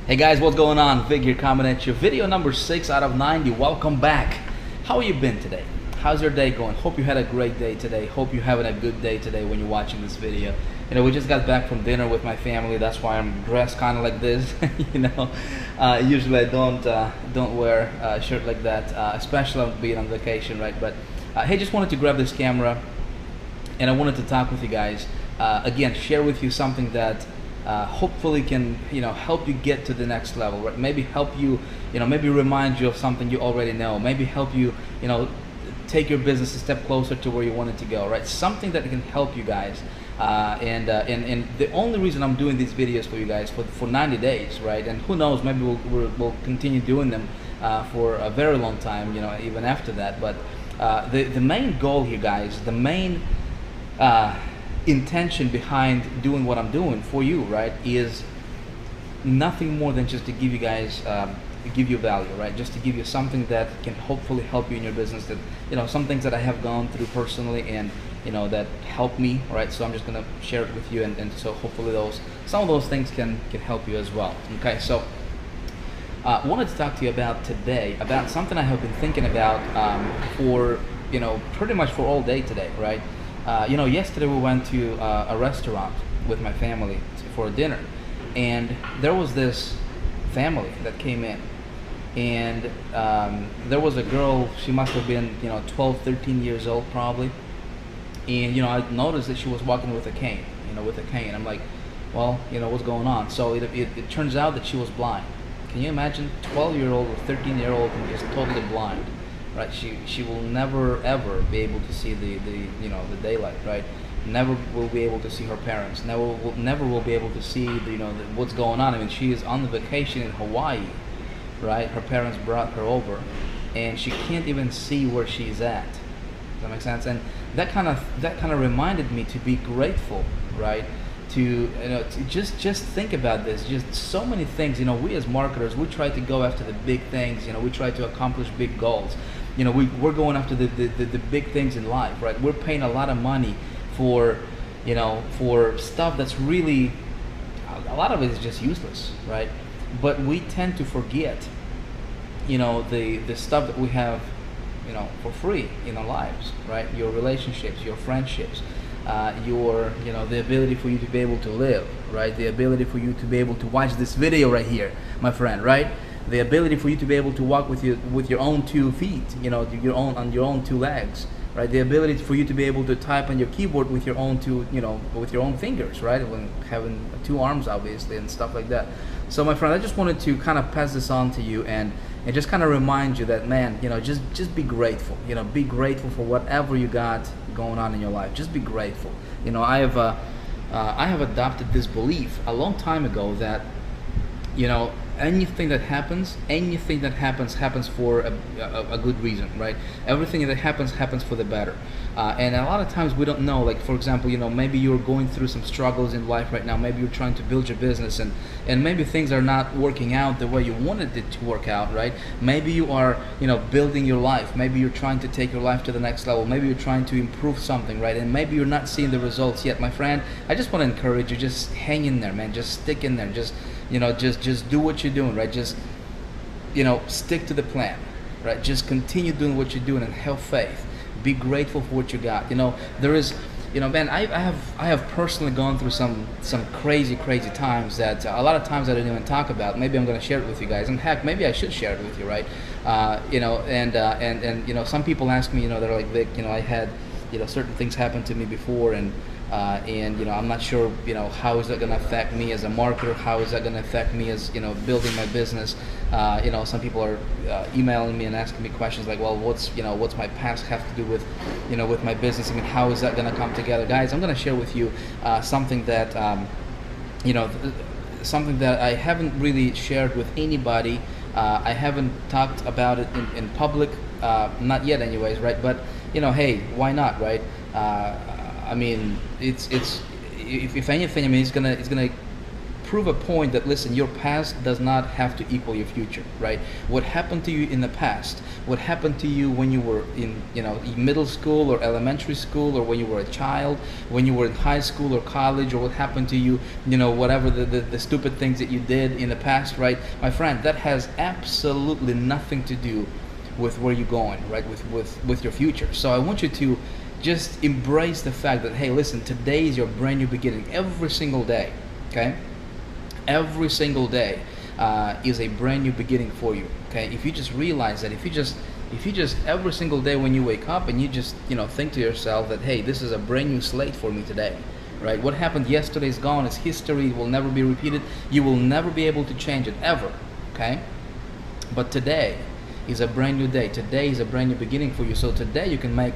Hey guys, what's going on? Vig here coming at you. Video number 6 out of 90. Welcome back. How you been today? How's your day going? Hope you had a great day today. Hope you're having a good day today when you're watching this video. You know, we just got back from dinner with my family. That's why I'm dressed kind of like this. Usually I don't wear a shirt like that, especially being on vacation, right? But hey, just wanted to grab this camera and I wanted to talk with you guys. Again, share with you something that hopefully can help you get to the next level, right? Maybe help you, maybe remind you of something you already know. Maybe help you, take your business a step closer to where you want it to go, right? Something that can help you guys. And the only reason I'm doing these videos for you guys for 90 days, right? And who knows, maybe we'll continue doing them for a very long time, even after that. But the main goal here, guys, the main intention behind doing what I'm doing for you, right, is nothing more than just to give you guys give you value, right? Just to give you something that can hopefully help you in your business, that some things that I have gone through personally and that help me, right? So I'm just gonna share it with you, and so hopefully some of those things can help you as well. Okay, so wanted to talk to you about today about something I have been thinking about for pretty much for all day today, right? Yesterday we went to a restaurant with my family for dinner, and there was this family that came in, and there was a girl. She must have been 12, 13 years old probably, and I noticed that she was walking with a cane, I'm like, well, what's going on? So it turns out that she was blind. Can you imagine 12-year-old or 13-year-old and just totally blind? Right, she will never ever be able to see the daylight, right? Never will be able to see her parents. Never will be able to see what's going on. I mean, she is on the vacation in Hawaii, right? Her parents brought her over, and she can't even see where she's at. Does that make sense? And that kind of reminded me to be grateful, right? To just think about this. Just so many things. We as marketers, we try to go after the big things. We try to accomplish big goals. We're going after the big things in life, right? We're paying a lot of money for stuff that's really, a lot of it is just useless, right? But we tend to forget the stuff that we have for free in our lives, right? Your relationships, your friendships, the ability for you to be able to live, right? The ability for you to be able to watch this video right here, my friend, right? The ability for you to be able to walk with your own 2 feet, on your own 2 legs, right? The ability for you to be able to type on your keyboard with your own with your own fingers, right? When having 2 arms, obviously, and stuff like that. So, my friend, I just wanted to kind of pass this on to you and just kind of remind you that, man, just be grateful. Be grateful for whatever you got going on in your life. Just be grateful. I have adopted this belief a long time ago that anything that happens happens for a good reason, right? Everything that happens for the better, and a lot of times we don't know. Like, for example, maybe you're going through some struggles in life right now. Maybe you're trying to build your business, and maybe things are not working out the way you wanted it to work out, right? Maybe you are building your life. Maybe you're trying to take your life to the next level. Maybe you're trying to improve something, right? And maybe you're not seeing the results yet. My friend, I just want to encourage you, just hang in there, man. Just stick in there. Just just do what you're doing, right? Just stick to the plan, right? Just continue doing what you're doing and have faith. Be grateful for what you got. There is, man, I have personally gone through some crazy times that a lot of times I didn't even talk about. Maybe I'm going to share it with you guys, and heck, maybe I should share it with you, right? And some people ask me, they're like, Vic, I had certain things happen to me before, and I'm not sure how is that going to affect me as a marketer, how is that going to affect me as building my business. Some people are emailing me and asking me questions like, well, what's my past have to do with with my business? I mean, how is that going to come together? Guys, I'm going to share with you something that something that I haven't really shared with anybody. I haven't talked about it in public, not yet anyways, right? But hey, why not, right? I mean, it's if anything, I mean, it's gonna prove a point that, listen, your past does not have to equal your future, right? What happened to you in the past, what happened to you when you were in, middle school or elementary school, or when you were a child, when you were in high school or college, or what happened to you, whatever the stupid things that you did in the past, right? My friend, that has absolutely nothing to do with where you're going, right? With your future. So I want you to just embrace the fact that, hey, listen, today is your brand new beginning. Every single day, okay? Every single day is a brand new beginning for you, okay? If you just realize that, if you just every single day when you wake up and you just, think to yourself that, hey, this is a brand new slate for me today, right? What happened yesterday is gone. It's history. It will never be repeated. You will never be able to change it, ever, okay? But today is a brand new day. Today is a brand new beginning for you. So today you can make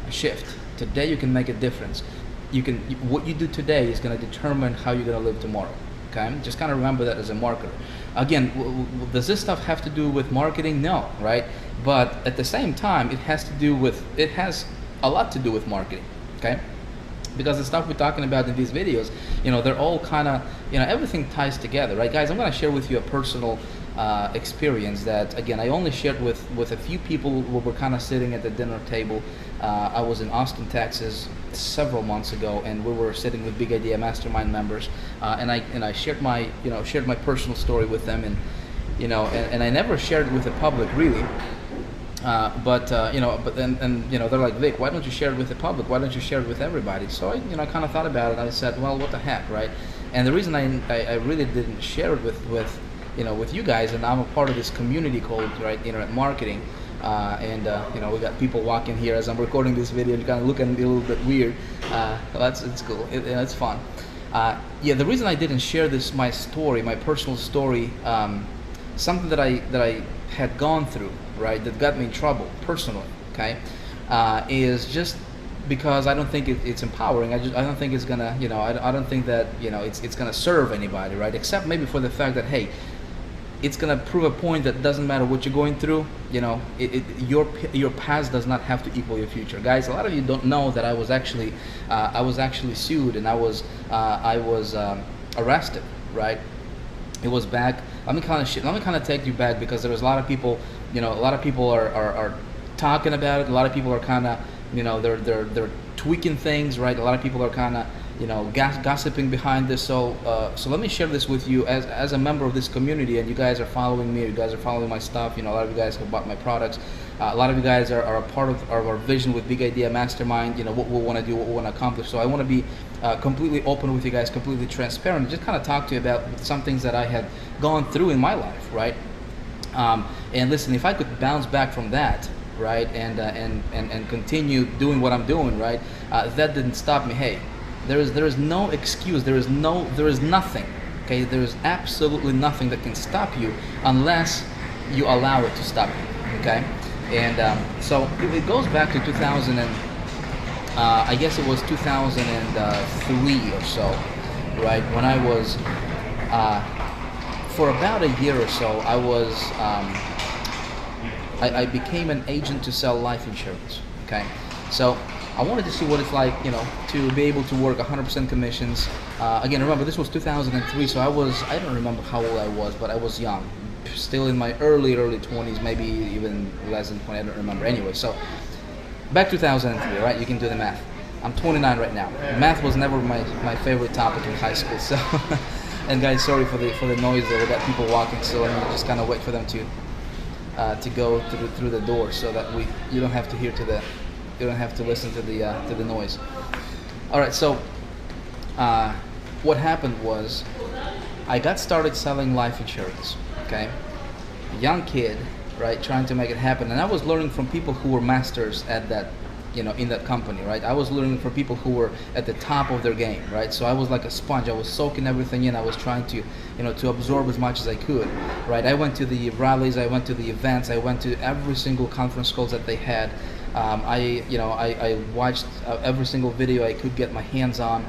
a shift. Today you can make a difference. What you do today is going to determine how you're going to live tomorrow. Okay, just kind of remember that as a marketer. Again, does this stuff have to do with marketing? No, right? But at the same time, it has a lot to do with marketing. Okay, because the stuff we're talking about in these videos, they're all kind of, everything ties together, right, guys? I'm going to share with you a personal experience that, again, I only shared with a few people who were kind of sitting at the dinner table. I was in Austin, Texas several months ago, and we were sitting with Big Idea Mastermind members, and I shared my personal story with them, and and I never shared it with the public, really. But then they're like, Vic, why don't you share it with the public? Why don't you share it with everybody? So I kind of thought about it. I said, well, what the heck, right? And the reason I really didn't share it with you guys, and I'm a part of this community called, right, Internet Marketing, and we got people walking here as I'm recording this video, and kind of looking a little bit weird. It's cool. It's fun. The reason I didn't share my story, my personal story, something that I had gone through, right, that got me in trouble personally, okay, is just because I don't think it's empowering. I don't think it's gonna, I don't think that, it's gonna serve anybody, right, except maybe for the fact that, hey, it's gonna prove a point that doesn't matter what you're going through, your past does not have to equal your future. Guys, a lot of you don't know that I was actually sued, and I was arrested, right? It was back. Let me kind of take you back, because there was a lot of people, a lot of people are talking about it. A lot of people are kind of, they're tweaking things, right? A lot of people are kind of, gossiping behind this. So let me share this with you as a member of this community, and you guys are following me, you guys are following my stuff. A lot of you guys have bought my products. A lot of you guys are a part of our vision with Big Idea Mastermind, what we want to do, what we want to accomplish. So I want to be completely open with you guys, completely transparent, just kind of talk to you about some things that I had gone through in my life, right? And listen, if I could bounce back from that, right, and continue doing what I'm doing, right, that didn't stop me. Hey, there is no excuse, there is nothing, okay? There is absolutely nothing that can stop you unless you allow it to stop you, okay? And so it goes back to 2000 and I guess it was 2003 or so, right? When I was for about a year or so, I became an agent to sell life insurance. Okay, so I wanted to see what it's like, to be able to work 100% commissions. Again, remember, this was 2003, so I don't remember how old I was, but I was young, still in my early 20s, maybe even less than 20. I don't remember. Anyway, so back 2003, right? You can do the math. I'm 29 right now. Math was never my favorite topic in high school. So, and guys, sorry for the noise there. We got people walking, so let me just kind of wait for them to go through the door, so that you don't have to you don't have to listen to the noise. All right. So, what happened was, I got started selling life insurance. Okay, young kid, right, trying to make it happen, and I was learning from people who were masters at that, in that company, right? I was learning from people who were at the top of their game, right? So I was like a sponge. I was soaking everything in. I was trying to, to absorb as much as I could, right? I went to the rallies, I went to the events, I went to every single conference calls that they had. I watched every single video I could get my hands on,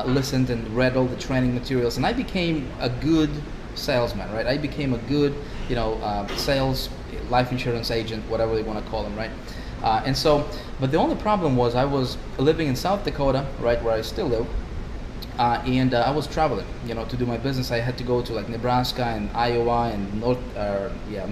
listened and read all the training materials, and I became a good salesman, right? I became a good, sales, life insurance agent, whatever they want to call them, right? But the only problem was, I was living in South Dakota, right, where I still live, and I was traveling, to do my business. I had to go to like Nebraska and Iowa and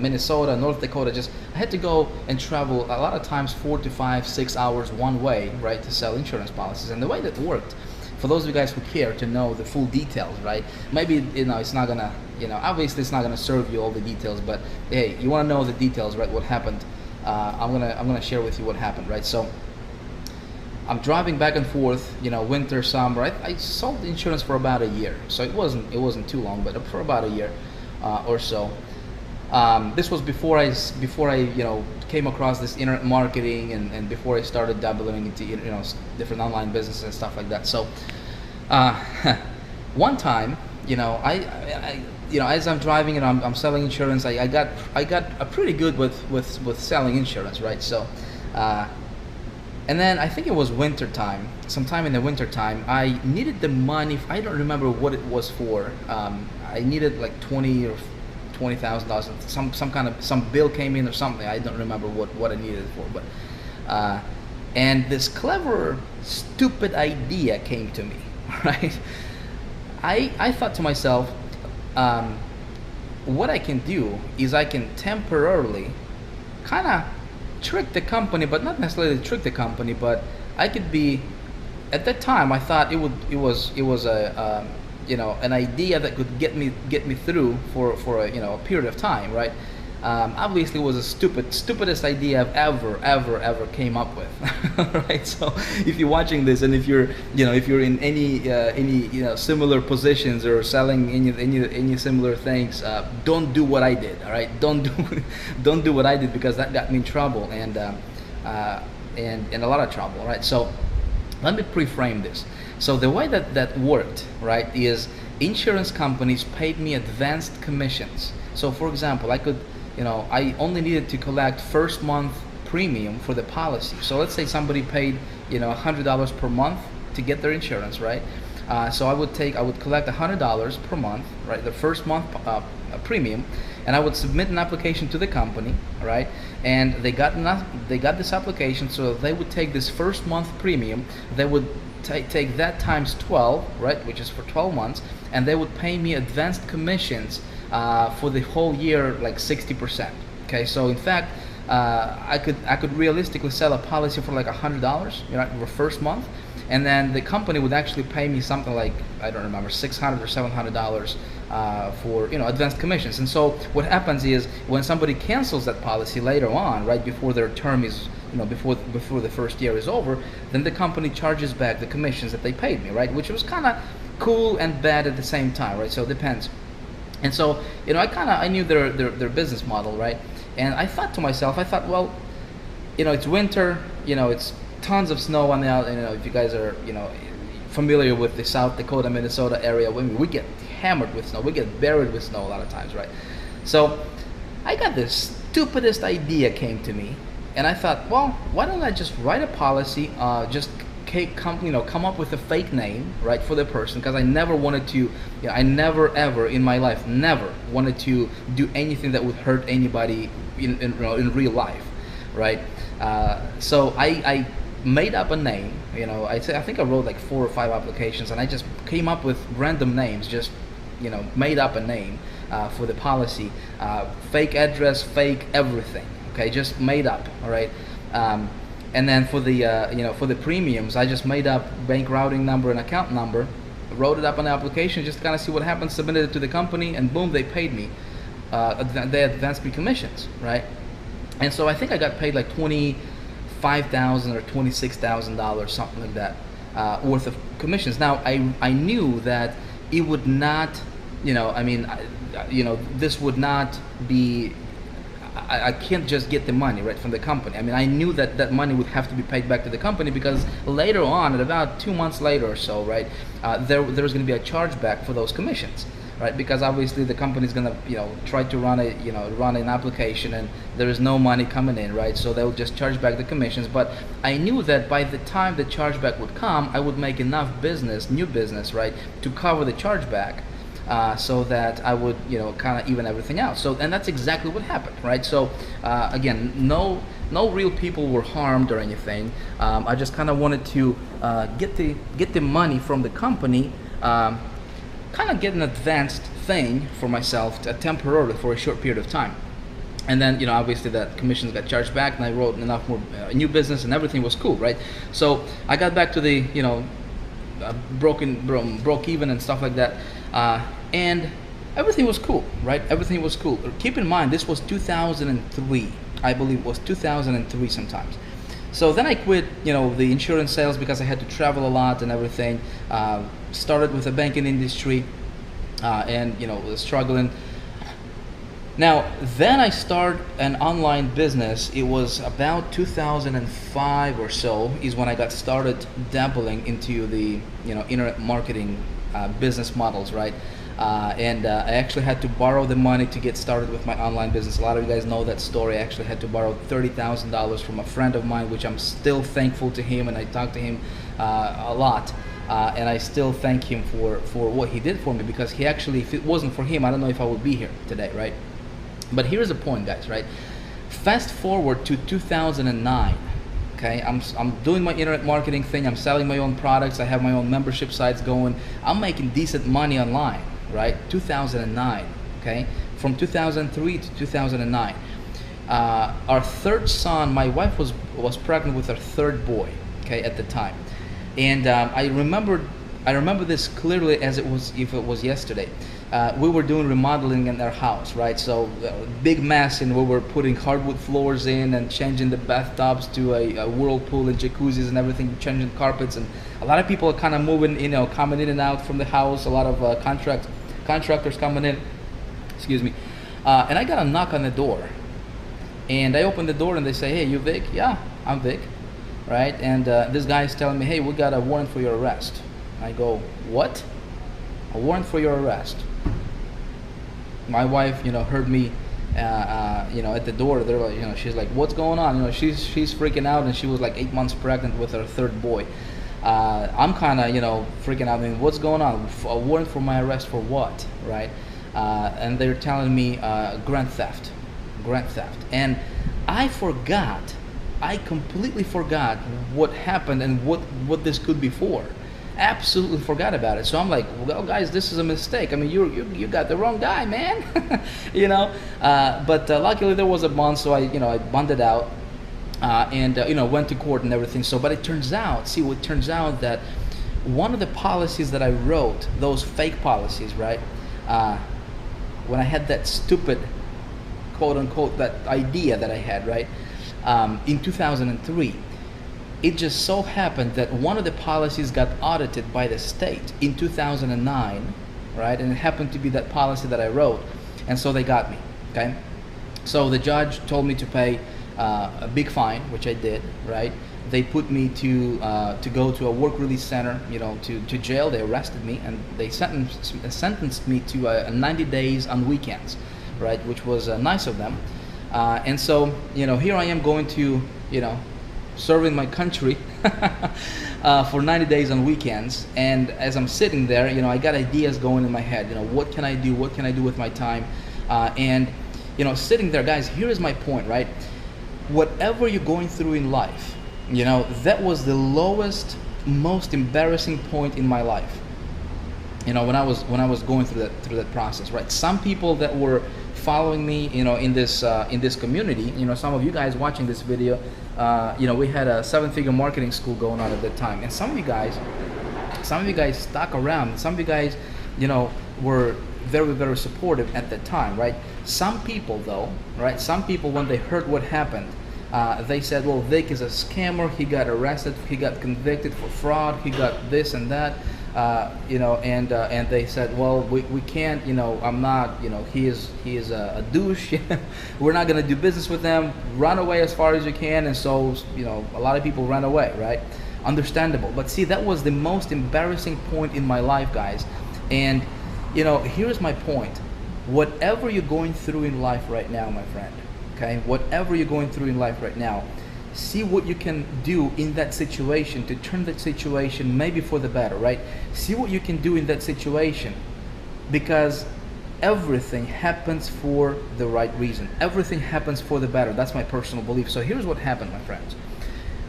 Minnesota, North Dakota. Just I had to go and travel a lot of times 4 to 5, 6 hours one way, right, to sell insurance policies. And the way that worked, for those of you guys who care to know the full details, right? Maybe it's not gonna, obviously it's not gonna serve you all the details, but hey, you want to know the details, right? What happened? I'm gonna share with you what happened, right? So I'm driving back and forth, winter, summer. I sold insurance for about a year, so it wasn't too long, but for about a year or so. This was before I came across this internet marketing, and before I started dabbling into different online businesses and stuff like that. So one time, as I'm driving and I'm selling insurance, I got pretty good with selling insurance, right? So. And then I think it was winter time. Sometime in the winter time, I needed the money. I don't remember what it was for. I needed like $20,000. Some bill came in or something. I don't remember what I needed it for. But and this clever, stupid idea came to me. Right? I thought to myself, what I can do is I can temporarily, kind of trick the company, but not necessarily trick the company, but I could be, at that time I thought it was a an idea that could get me through for a period of time, right? Obviously it was a stupidest idea I've ever came up with. Right? So if you're watching this, and if you're in any similar positions or selling any similar things, don't do what I did. All right, don't do what I did, because that got me in trouble and a lot of trouble. Right? So let me pre-frame this. So the way that worked, right, is insurance companies paid me advanced commissions. So for example, I only needed to collect first month premium for the policy. So let's say somebody paid $100 per month to get their insurance, right? So I would collect $100 per month, right, the first month premium, and I would submit an application to the company, right? And they got this application, so they would take this first month premium, they would take that times 12, right, which is for 12 months, and they would pay me advanced commissions for the whole year, like 60%. Okay, so in fact, I could realistically sell a policy for like $100, for first month, and then the company would actually pay me something like, I don't remember, $600 or $700 for advanced commissions. And so what happens is, when somebody cancels that policy later on, right before their term is, before the first year is over, then the company charges back the commissions that they paid me, right? Which was kind of cool and bad at the same time, right? So it depends. And so, I knew their business model, right? And I thought to myself, well, it's winter, it's tons of snow on the out, if you guys are, familiar with the South Dakota, Minnesota area, we get hammered with snow, we get buried with snow a lot of times, right? So I got this stupidest idea came to me, and I thought, well, why don't I just write a policy, come up with a fake name, right, for the person, because I never wanted to, I never ever in my life, never wanted to do anything that would hurt anybody in real life, right? So I made up a name, I think I wrote like 4 or 5 applications, and I just came up with random names, just made up a name for the policy, fake address, fake everything, okay, just made up, all right? And then for the premiums, I just made up bank routing number and account number, wrote it up on the application, just to kind of see what happens, submitted it to the company, and boom, they paid me. They advanced me commissions, right? And so I think I got paid like $25,000 or $26,000, something like that, worth of commissions. Now I knew that it would not, this would not be. I can't just get the money right from the company. I knew that money would have to be paid back to the company, because later on, at about 2 months later or so, right, there was going to be a chargeback for those commissions, right? Because obviously the company is going to try to run an application, and there is no money coming in, right? So they will just charge back the commissions. But I knew that by the time the chargeback would come, I would make enough new business, right, to cover the chargeback. So that I would, kind of even everything out. So, and that's exactly what happened, right? So, again, no real people were harmed or anything. I just kind of wanted to get the money from the company kind of get an advanced thing for myself temporarily for a short period of time. And then, you know, obviously that commissions got charged back, and I wrote enough more new business, and everything was cool, right? So I got back to the, you know, broke even and stuff like that, and everything was cool, right? Everything was cool. Keep in mind, this was 2003, I believe it was 2003 sometimes. So then I quit, you know, the insurance sales because I had to travel a lot and everything. Started with the banking industry, and, you know, was struggling. Now, then I started an online business. It was about 2005 or so is when I got started dabbling into the, you know, internet marketing business models, right? And I actually had to borrow the money to get started with my online business. A lot of you guys know that story. I actually had to borrow $30,000 from a friend of mine, which I'm still thankful to him, and I talk to him a lot. And I still thank him for what he did for me, because he actually, if it wasn't for him, I don't know if I would be here today, right? But here's the point, guys, right? Fast forward to 2009, okay? I'm doing my internet marketing thing. I'm selling my own products. I have my own membership sites going. I'm making decent money online, right? 2009, okay? From 2003 to 2009. Our third son, my wife was pregnant with our third boy, okay, at the time. And I remember this clearly as if it was yesterday. We were doing remodeling in our house, right? So big mess, and we were putting hardwood floors in and changing the bathtubs to a whirlpool and jacuzzis and everything, changing carpets, and a lot of people are kind of moving, you know, coming in and out from the house. A lot of contractors coming in. Excuse me. And I got a knock on the door, and I open the door and they say, "Hey, you Vic?" "Yeah, I'm Vic." Right? And this guy is telling me, "Hey, we got a warrant for your arrest." I go, "What? A warrant for your arrest?" My wife, you know, heard me, you know, at the door. They're like, you know, she's like, "What's going on?" You know, she's freaking out, and she was like 8 months pregnant with her third boy. I'm kind of, you know, freaking out. I mean, what's going on? A warrant for my arrest for what, right? And they're telling me grand theft, and I completely forgot what happened and what this could be for. Absolutely forgot about it. So I'm like, "Well, guys, this is a mistake. I mean, you got the wrong guy, man." You know. But luckily there was a bond, so I bonded out, and you know, went to court and everything. So, but it turns out that one of the policies that I wrote, those fake policies, right? When I had that stupid, quote unquote, that idea that I had, right? In 2003. It just so happened that one of the policies got audited by the state in 2009, right? And it happened to be that policy that I wrote, and so they got me, okay? So the judge told me to pay a big fine, which I did, right? They put me to go to a work release center, you know, to jail. They arrested me, and they sentenced me to 90 days on weekends, right? Which was nice of them. And so, you know, here I am going to, you know, serving my country for 90 days on weekends. And as I'm sitting there, you know, I got ideas going in my head. You know, what can I do? What can I do with my time? And, you know, sitting there, guys, here is my point, right? Whatever you're going through in life, you know, that was the lowest, most embarrassing point in my life. You know, when I was going through that process, right? Some people that were following me, you know, in this community, you know, some of you guys watching this video, you know, we had a 7-figure marketing school going on at that time, and some of you guys stuck around. Some of you guys, you know, were very, very supportive at that time, right? Some people though, right? Some people, when they heard what happened, they said, "Well, Vic is a scammer. He got arrested. He got convicted for fraud. He got this and that." You know, and they said, "Well, we can't, you know, I'm not, you know, he is a douche. We're not gonna do business with them. Run away as far as you can." And so, you know, a lot of people ran away, right? Understandable. But see, that was the most embarrassing point in my life, guys. And, you know, here's my point. Whatever you're going through in life right now, my friend, okay? Whatever you're going through in life right now, see what you can do in that situation to turn that situation maybe for the better, right? See what you can do in that situation, because everything happens for the right reason. Everything happens for the better. That's my personal belief. So here's what happened, my friends.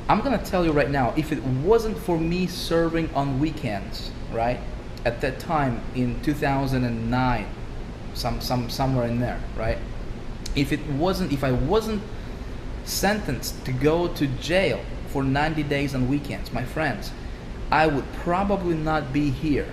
I'm gonna tell you right now, if it wasn't for me serving on weekends, right? at that time in 2009, somewhere in there, right? If I wasn't sentenced to go to jail for 90 days on weekends, my friends, I would probably not be here.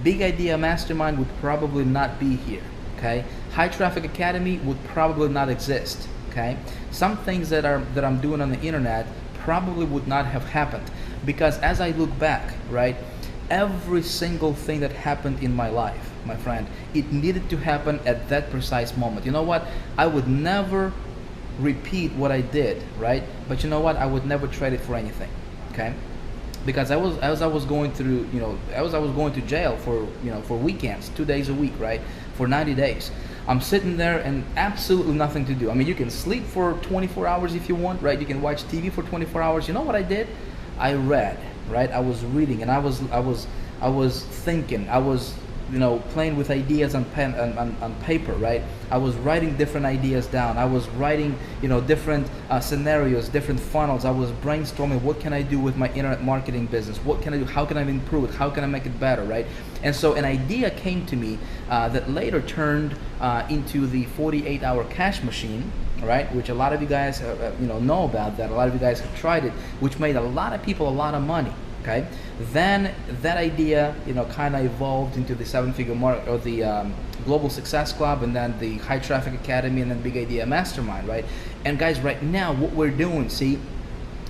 Big Idea Mastermind would probably not be here, okay? High Traffic Academy would probably not exist, okay? Some things that I'm doing on the internet probably would not have happened, because as I look back, right, every single thing that happened in my life, my friend, it needed to happen at that precise moment. You know what? I would never repeat what I did, right? But you know what? I would never trade it for anything, okay? Because as I was going through, as I was going to jail for, for weekends, 2 days a week, right? For 90 days. I'm sitting there and absolutely nothing to do. I mean, you can sleep for 24 hours if you want, right? You can watch TV for 24 hours. You know what I did? I read, right? I was reading, and I was thinking. I was, playing with ideas on pen, on paper, right? I was writing different ideas down. I was writing, different scenarios, different funnels. I was brainstorming, what can I do with my internet marketing business? What can I do? How can I improve it? How can I make it better, right? And so an idea came to me that later turned into the 48-hour cash machine, right? Which a lot of you guys, know about that. A lot of you guys have tried it, which made a lot of people a lot of money. Okay, then that idea, kind of evolved into the 7-figure mark, or the Global Success Club, and then the High Traffic Academy, and then Big Idea Mastermind, right? And guys, right now, what we're doing, see,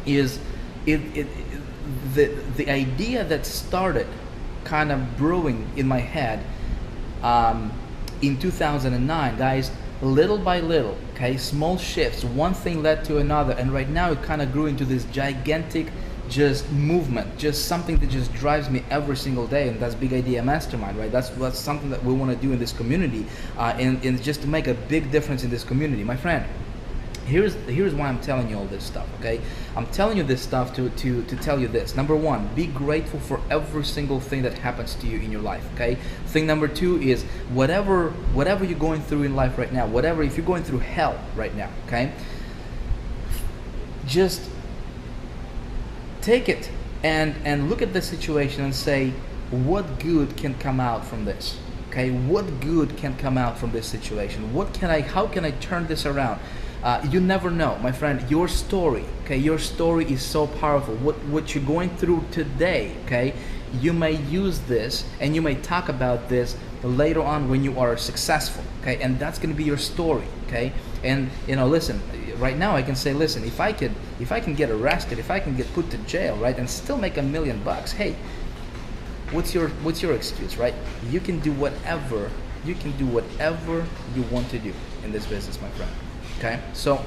is the idea that started kind of brewing in my head in 2009, guys. Little by little, okay, small shifts, one thing led to another, and right now it kind of grew into this gigantic just movement, just something that just drives me every single day, and that's Big Idea Mastermind, right? That's something that we want to do in this community, and just to make a big difference in this community. My friend, here's why I'm telling you all this stuff, okay? I'm telling you this stuff to tell you this. Number one, be grateful for every single thing that happens to you in your life, okay? Thing number two is whatever you're going through in life right now, if you're going through hell right now, okay? Just take it and look at the situation and say, what good can come out from this? Okay, what good can come out from this situation? How can I turn this around? You never know, my friend. Your story, okay, your story is so powerful. What you're going through today, okay, you may use this and you may talk about this later on when you are successful, okay, and that's going to be your story, okay. And listen, right now I can say, listen, if I can get arrested, if I can get put to jail, right, and still make $1 million, hey, what's your excuse, right? You can do whatever you want to do in this business, my friend. Okay, so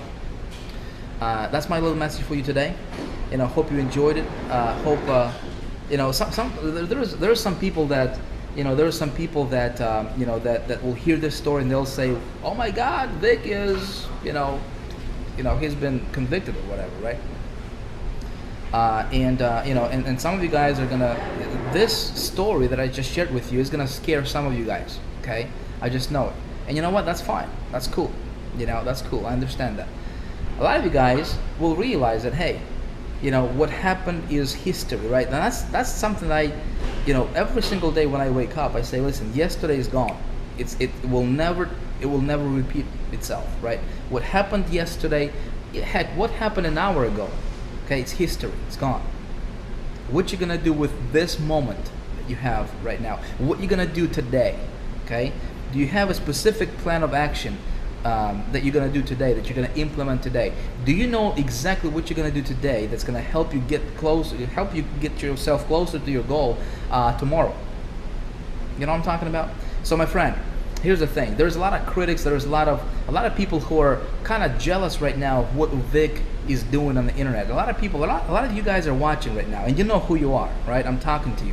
that's my little message for you today. Hope you enjoyed it. Hope there are some people that that will hear this story and they'll say, oh my God, Vic is he's been convicted or whatever, right? And some of you guys are gonna, this story that I just shared with you is gonna scare some of you guys, okay? I just know it. And you know what? That's fine. That's cool. That's cool. I understand that. A lot of you guys will realize that, hey, what happened is history, right? Now that's something I, every single day when I wake up, I say, listen, yesterday is gone. It will never repeat itself, right? What happened yesterday, heck, what happened an hour ago? Okay, it's history. It's gone. What you gonna do with this moment that you have right now? What you gonna do today? Okay, do you have a specific plan of action that you're gonna do today, that you're gonna implement today? Do you know exactly what you're gonna do today that's gonna help you get closer, help you get yourself closer to your goal tomorrow? You know what I'm talking about? So my friend, here's the thing. There's a lot of critics. There's a lot of people who are kind of jealous right now of what Vic is doing on the internet. A lot of you guys are watching right now, and you know who you are, right? I'm talking to you.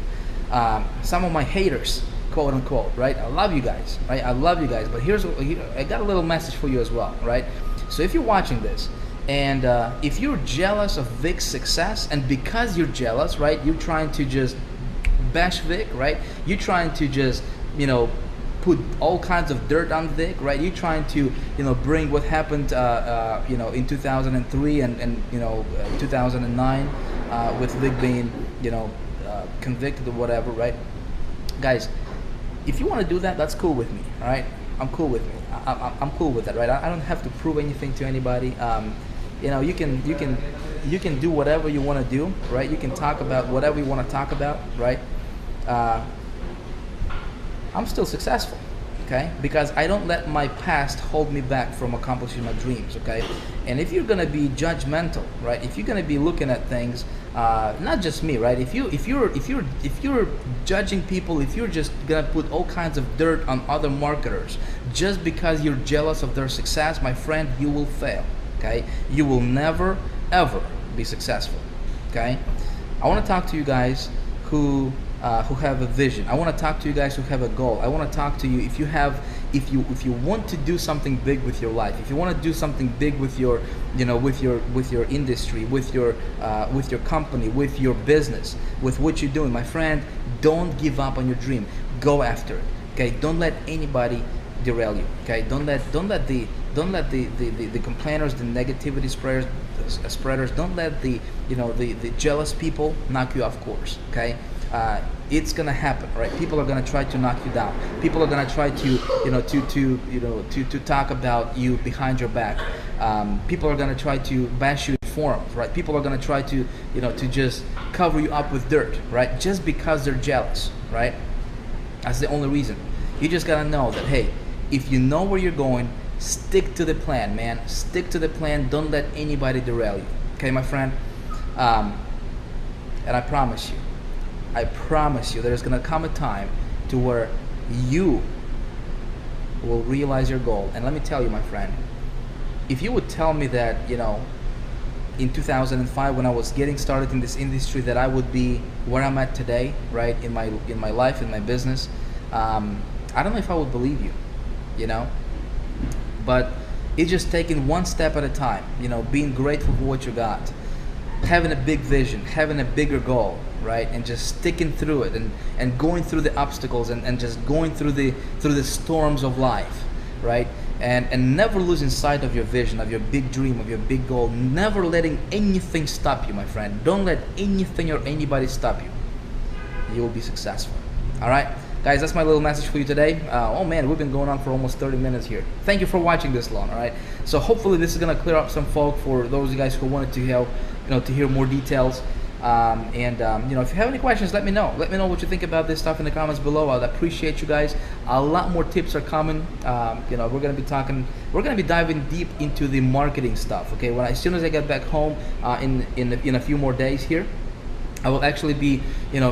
Some of my haters, quote unquote, right? I love you guys, right? I love you guys. But I got a little message for you as well, right? So if you're watching this, and if you're jealous of Vic's success, and because you're jealous, right, you're trying to just bash Vic, right? You're trying to just, put all kinds of dirt on Vic, right? You're trying to, bring what happened, in 2003 and 2009 with Vic being, convicted or whatever, right? guys, if you want to do that, that's cool with me. All right, I'm cool with me. I'm cool with that, right? I don't have to prove anything to anybody. You know, you can do whatever you want to do, right? You can talk about whatever you want to talk about, right? I'm still successful, okay? Because I don't let my past hold me back from accomplishing my dreams, okay? And if you're gonna be judgmental, right? If you're gonna be looking at things, not just me, right? If you're judging people, if you're just gonna put all kinds of dirt on other marketers just because you're jealous of their success, my friend, you will fail, okay? You will never ever be successful, okay? I want to talk to you guys who have a vision. I want to talk to you guys who have a goal. I want to talk to you if you want to do something big with your life. If you want to do something big with your, you know, with your industry, with your company, with your business, with what you're doing, my friend, don't give up on your dream. Go after it. Okay? Don't let anybody derail you. Okay? Don't let the complainers, the negativity spreaders, don't let the jealous people knock you off course. Okay? It's gonna happen, right? People are gonna try to knock you down. People are gonna try to talk about you behind your back. People are gonna try to bash you in forums, right? People are gonna try to just cover you up with dirt, right? Just because they're jealous, right? That's the only reason. You just gotta know that, hey, if you know where you're going, stick to the plan, man. Stick to the plan. Don't let anybody derail you. Okay, my friend? And I promise you, there's gonna come a time to where you will realize your goal. And let me tell you, my friend, if you would tell me that, in 2005 when I was getting started in this industry, that I would be where I'm at today, right, in my life, in my business, I don't know if I would believe you, but it's just taking one step at a time, being grateful for what you got, having a big vision, having a bigger goal, right, and just sticking through it, and going through the obstacles, and just going through the storms of life, right, and never losing sight of your vision, of your big dream, of your big goal, never letting anything stop you, my friend. Don't let anything or anybody stop you. You will be successful. All right, guys, that's my little message for you today. Oh man, we've been going on for almost 30 minutes here. Thank you for watching this long. All right, so hopefully this is gonna clear up some folk for those of you guys who wanted to help, to hear more details. If you have any questions, let me know. Let me know what you think about this stuff in the comments below. I'd appreciate you guys. A lot more tips are coming. We're gonna be diving deep into the marketing stuff. Okay, as soon as I get back home in a few more days here, I will actually be,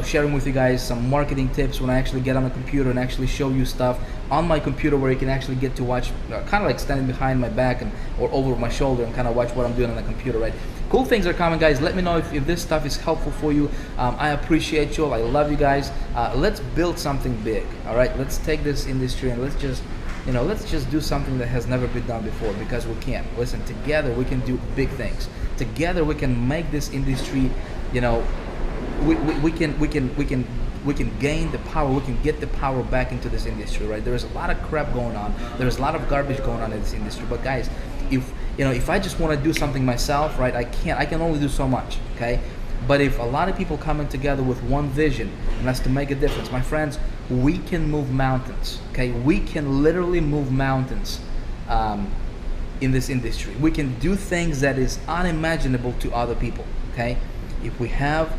sharing with you guys some marketing tips when I actually get on the computer and actually show you stuff on my computer where you can actually get to watch, kind of like standing behind my back or over my shoulder and kind of watch what I'm doing on the computer, right? Cool things are coming, guys. Let me know if this stuff is helpful for you. I appreciate you all. I love you guys. Let's build something big, all right? Let's take this industry and let's just do something that has never been done before, because we can. Listen, together we can do big things. Together we can make this industry, we can gain the power. We can get the power back into this industry, right? There's a lot of crap going on. There's a lot of garbage going on in this industry. But guys, if I just want to do something myself, right, I can only do so much, okay? But if a lot of people coming together with one vision, and that's to make a difference, my friends, we can move mountains, okay? We can literally move mountains in this industry. We can do things that is unimaginable to other people, okay? If we have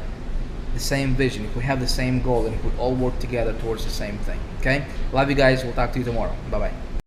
the same vision, if we have the same goal, and if we all work together towards the same thing, okay? Love you guys. We'll talk to you tomorrow. Bye-bye.